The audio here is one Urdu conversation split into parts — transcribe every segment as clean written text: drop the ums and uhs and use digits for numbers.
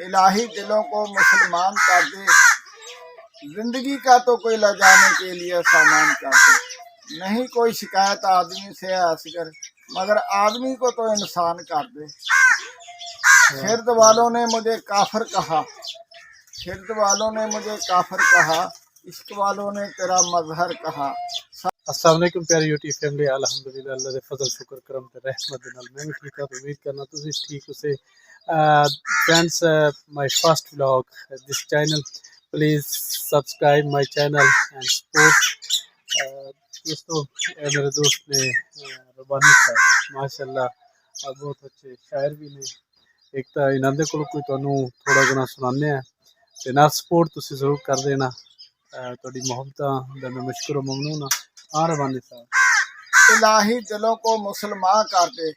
الہی دلوں کو مسلمان کر دے، زندگی کا تو کوئی لے جانے کے لیے سامان کر دے۔ نہیں کوئی شکایت آدمی سے ہے اصغر، مگر آدمی کو تو انسان کر دے۔ خرد والوں نے مجھے کافر کہا، خرد والوں نے مجھے کافر کہا، عشق والوں نے تیرا مظہر کہا۔ السلام علیکم پیاری یوٹیوب فیملی، الحمدللہ اللہ دے فضل شکر کرم تے رحمت دے نال میں بھی ٹھیک ہاں، امید کرنا تسی ٹھیک ہو سے۔ Friends, my first vlog this channel, please subscribe my channel and support. دوستو، اے میرے دوست نے ربانی صاحب ماشاءاللہ بہت اچھے شاعر بھی نے۔ ایک تو انہاں دے کول کوئی تانوں تھوڑا گنا سنانے ہیں تے نال سپورٹ تسی ضرور کر دینا۔ تہاڈی محبتاں دا میں مشکور و ممنون ہاں۔ ہاں ربانی صاحب، الہی دلوں کو مسلمان کر دے،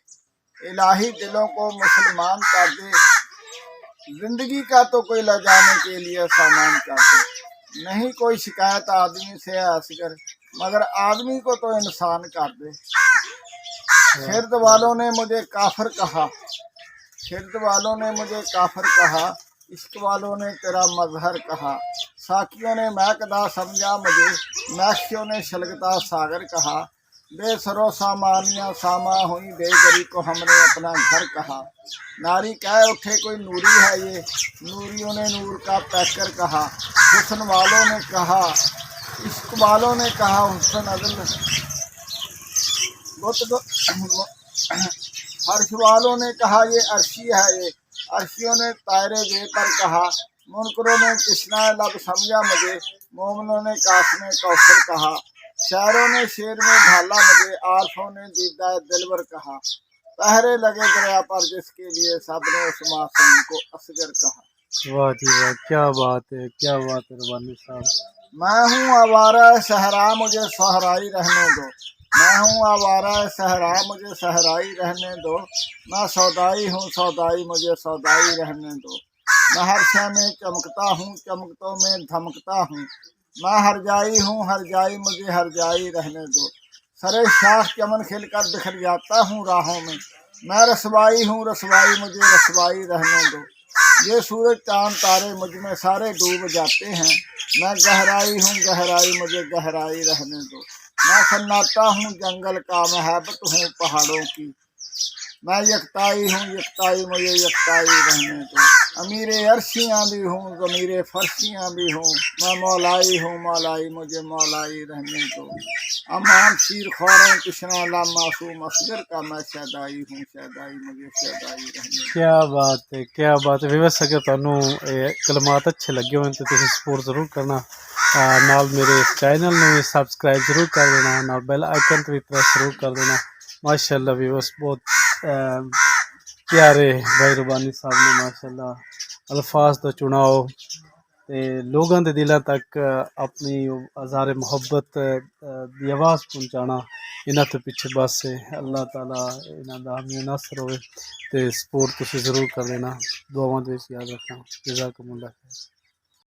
الہی دلوں کو مسلمان کر دے، زندگی کا تو کوئی لے جانے کے لیے سامان کر دے۔ نہیں کوئی شکایت آدمی سے ہے اصغر، مگر آدمی کو تو انسان کر دے۔ خرد والوں نے مجھے کافر کہا، خرد والوں نے مجھے کافر کہا، عشق والوں نے تیرا مظہر کہا۔ ساکیوں نے مہکدا سمجھا مجھے، میخیوں نے شلگتا ساگر کہا۔ بے سرو سامانیاں ساما ہوئی، بے گری کو ہم نے اپنا گھر کہا۔ ناری کہہ اٹھے کوئی نوری ہے یہ، نوریوں نے نور کا پیکر کہا۔ حسن والوں نے کہا، عشق والوں نے کہا، حسن عدل عرش والوں نے کہا یہ عرشی ہے یہ، عرشیوں نے طائر بے پر کہا۔ منکروں نے تشنہ لب سمجھا مجھے، مومنوں نے قاسم کوثر کہا۔ شاعروں نے شعر میں ڈھالا مجھے، عارفوں نے دیدہ دلبر کہا۔ پہرے لگے دریا پر جس کے لیے، سب نے اس معصوم کو اصغر کہا۔ واہ جی واہ، کیا بات ہے، کیا بات ہے ربانی صاحب۔ میں ہوں آوارہ صحرا مجھے صحرائی رہنے دو، میں ہوں آوارہ صحرا مجھے صحرائی رہنے دو۔ میں سودائی ہوں سودائی مجھے سودائی رہنے دو۔ میں ہر شے میں چمکتا ہوں چمکتوں میں دھمکتا ہوں۔ میں ہر جائی ہوں ہر جائی مجھے ہر جائی رہنے دو۔ سرے شاخ چمن کھل کر بکھر جاتا ہوں راہوں میں۔ میں رسوائی ہوں رسوائی مجھے رسوائی رہنے دو۔ یہ سورج چاند تارے مجھ میں سارے ڈوب جاتے ہیں۔ میں گہرائی ہوں گہرائی مجھے گہرائی رہنے دو۔ میں سناٹا ہوں جنگل کا محبت ہوں پہاڑوں کی۔ میں یکتائی ہوں یکتائی مجھے یکتائی رہنے دو۔ امیر عرشیاں بھی ہوں ضمیر فرشیاں بھی ہوں۔ میں مولائی ہوں مولائی مجھے مولائی رہنے دو۔ امام شیر خواروں تشنا لام معصوم اصغر کا، میں شیدائی ہوں شیدائی مجھے شیدائی رہنے دو۔ کیا بات ہے، کیا بات ہے۔ ویوس اگر تانوں کلمات اچھے لگے ہوئے تو تسی سپورٹ ضرور کرنا۔ نال میرے چینل نو سبسکرائب ضرور کر دینا، نال بیل آئکن تے بھی پریس ضرور کر دینا۔ ماشاءاللہ ویوس، بہت پیارے بھائی ربانی صاحب نے ماشاءاللہ الفاظ دا چناؤ تے لوگاں دے دلاں تک اپنی اظہار محبت دی آواز پہنچانا، انہاں تو پیچھے بس ہے۔ اللہ تعالیٰ انہاں دا حامی و ناصر ہوئے تے سپورٹ تسی ضرور کر دینا۔ دعاواں دے وچ یاد رکھنا۔ جزاکم اللہ خیر۔